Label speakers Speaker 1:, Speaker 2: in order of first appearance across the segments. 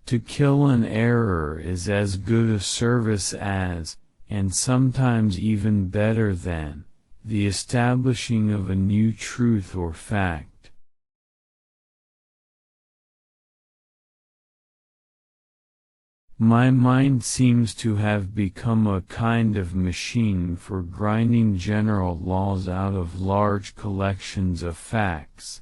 Speaker 1: To kill an error is as good a service as, and sometimes even better than, the establishing of a new truth or fact. My mind seems to have become a kind of machine for grinding general laws out of large collections of facts.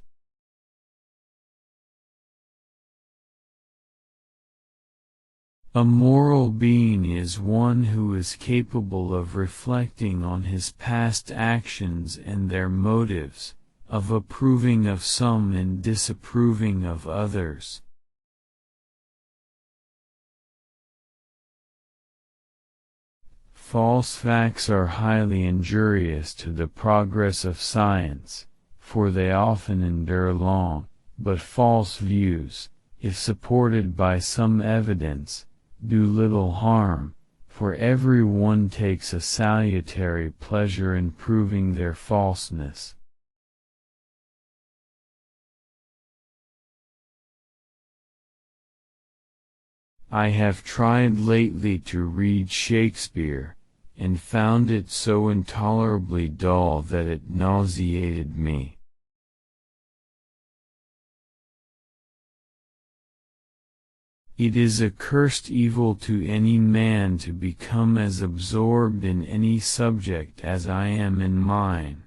Speaker 1: A moral being is one who is capable of reflecting on his past actions and their motives, of approving of some and disapproving of others. False facts are highly injurious to the progress of science, for they often endure long, but false views, if supported by some evidence, do little harm, for every one takes a salutary pleasure in proving their falseness. I have tried lately to read Shakespeare, and found it so intolerably dull that it nauseated me. It is a cursed evil to any man to become as absorbed in any subject as I am in mine.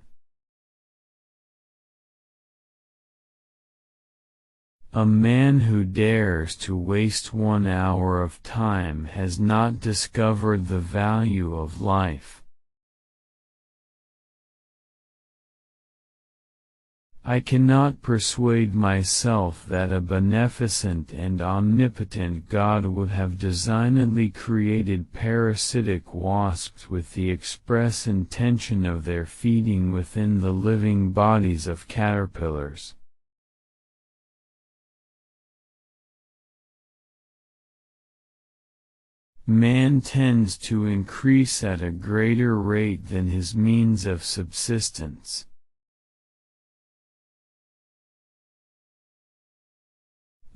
Speaker 1: A man who dares to waste 1 hour of time has not discovered the value of life. I cannot persuade myself that a beneficent and omnipotent God would have designedly created parasitic wasps with the express intention of their feeding within the living bodies of caterpillars. Man tends to increase at a greater rate than his means of subsistence.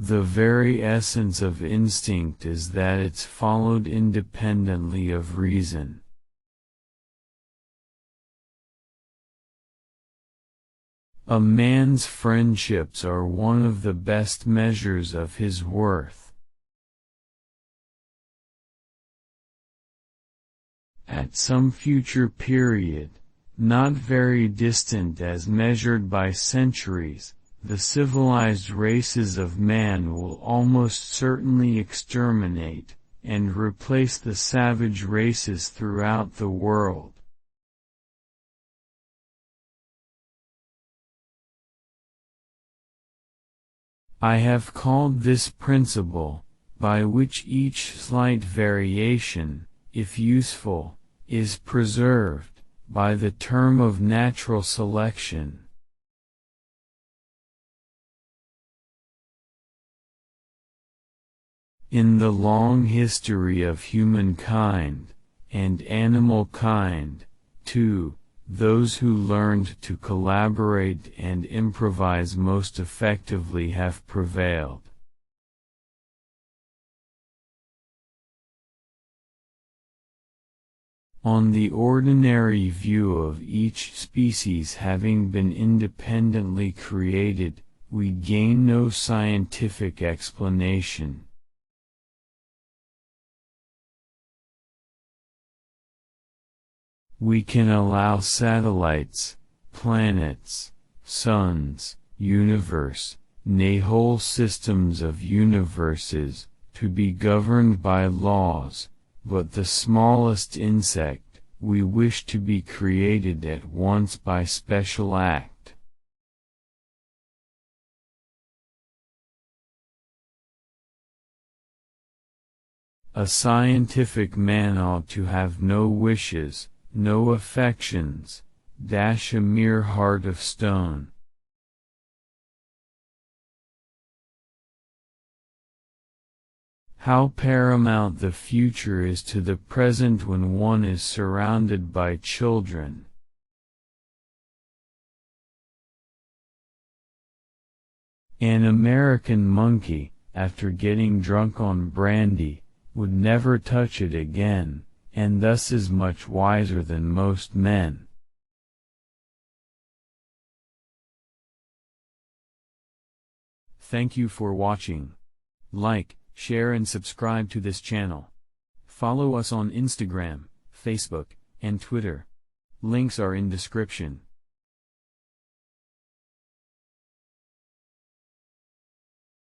Speaker 1: The very essence of instinct is that it's followed independently of reason. A man's friendships are one of the best measures of his worth. At some future period, not very distant as measured by centuries, the civilized races of man will almost certainly exterminate, and replace the savage races throughout the world. I have called this principle, by which each slight variation, if useful, is preserved, by the term of natural selection. In the long history of humankind, and animal kind, too, those who learned to collaborate and improvise most effectively have prevailed. On the ordinary view of each species having been independently created, we gain no scientific explanation. We can allow satellites, planets, suns, universe, nay whole systems of universes, to be governed by laws, but the smallest insect, we wish to be created at once by special act. A scientific man ought to have no wishes, no affections, a mere heart of stone. How paramount the future is to the present when one is surrounded by children. An American monkey, after getting drunk on brandy, would never touch it again, and thus is much wiser than most men. Thank you for watching. Like, share and subscribe to this channel. Follow us on Instagram, Facebook, and Twitter. Links are in description.